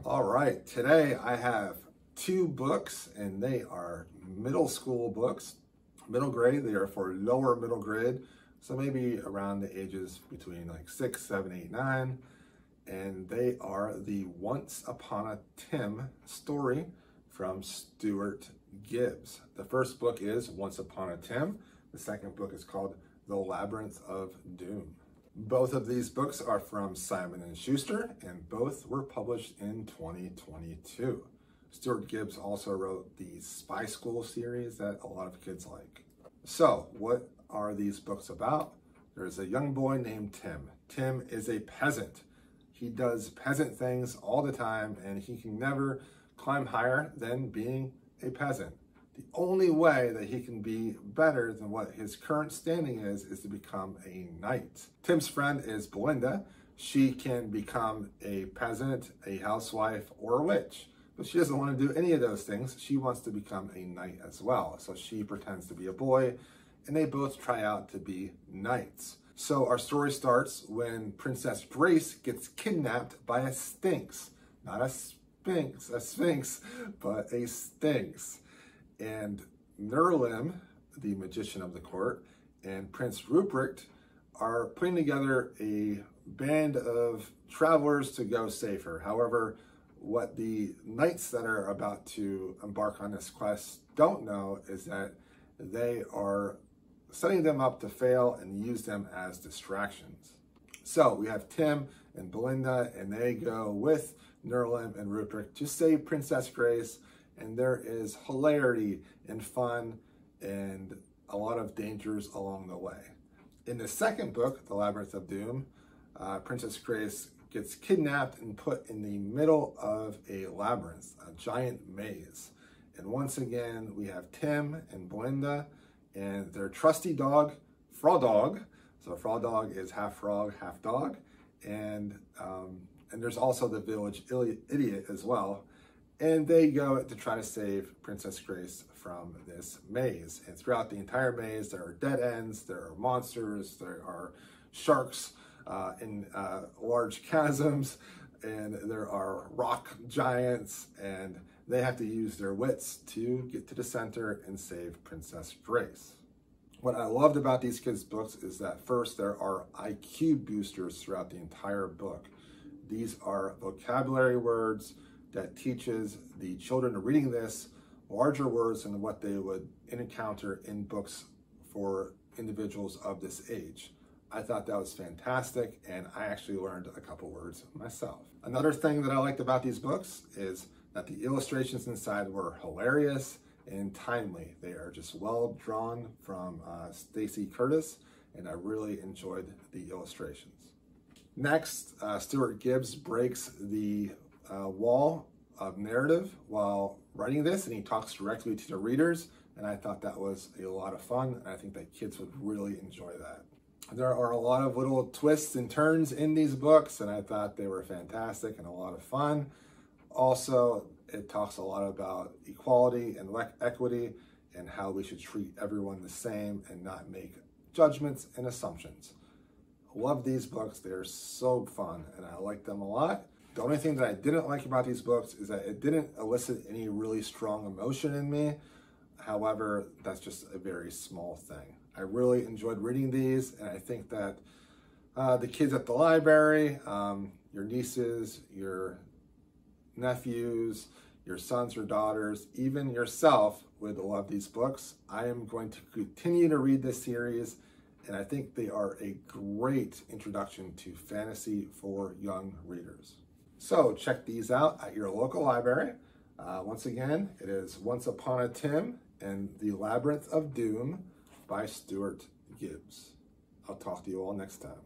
All right, today I have two books and they are middle school books, middle grade. They are for lower middle grade, so maybe around the ages between like 6, 7, 8, 9. And they are the Once Upon a Tim story from Stuart Gibbs. The first book is Once Upon a Tim. The second book is called The Labyrinth of Doom. Both of these books are from Simon & Schuster, and both were published in 2022. Stuart Gibbs also wrote the Spy School series that a lot of kids like. So, what are these books about? There's a young boy named Tim. Tim is a peasant. He does peasant things all the time, and he can never climb higher than being a peasant. The only way that he can be better than what his current standing is to become a knight. Tim's friend is Belinda. She can become a peasant, a housewife, or a witch. But she doesn't want to do any of those things. She wants to become a knight as well. So she pretends to be a boy, and they both try out to be knights. So our story starts when Princess Grace gets kidnapped by a sphinx. Not a sphinx, but a sphinx. And Nerlim, the magician of the court, and Prince Rupert are putting together a band of travelers to go save her. However, what the knights that are about to embark on this quest don't know is that they are setting them up to fail and use them as distractions. So we have Tim and Belinda, and they go with Nerlim and Rupert to save Princess Grace. And there is hilarity and fun and a lot of dangers along the way. In the second book, The Labyrinth of Doom, Princess Grace gets kidnapped and put in the middle of a labyrinth, a giant maze. And once again, we have Tim and Belinda and their trusty dog, Frog. So Frog is half frog, half dog. And there's also the village idiot as well. And they go to try to save Princess Grace from this maze. And throughout the entire maze, there are dead ends, there are monsters, there are sharks in large chasms, and there are rock giants, and they have to use their wits to get to the center and save Princess Grace. What I loved about these kids' books is that first, there are IQ boosters throughout the entire book. These are vocabulary words that teaches the children reading this larger words than what they would encounter in books for individuals of this age. I thought that was fantastic, and I actually learned a couple words myself. Another thing that I liked about these books is that the illustrations inside were hilarious and timely. They are just well drawn from Stacey Curtis, and I really enjoyed the illustrations. Next, Stuart Gibbs breaks the wall of narrative while writing this, and he talks directly to the readers, and I thought that was a lot of fun, and I think that kids would really enjoy that. There are a lot of little twists and turns in these books, and I thought they were fantastic and a lot of fun. Also, it talks a lot about equality and equity and how we should treat everyone the same and not make judgments and assumptions. I love these books. They're so fun, and I like them a lot. The only thing that I didn't like about these books is that it didn't elicit any really strong emotion in me. However, that's just a very small thing. I really enjoyed reading these, and I think that the kids at the library, your nieces, your nephews, your sons or daughters, even yourself would love these books. I am going to continue to read this series, and I think they are a great introduction to fantasy for young readers. So check these out at your local library. Once again, it is Once Upon a Tim and The Labyrinth of Doom by Stuart Gibbs. I'll talk to you all next time.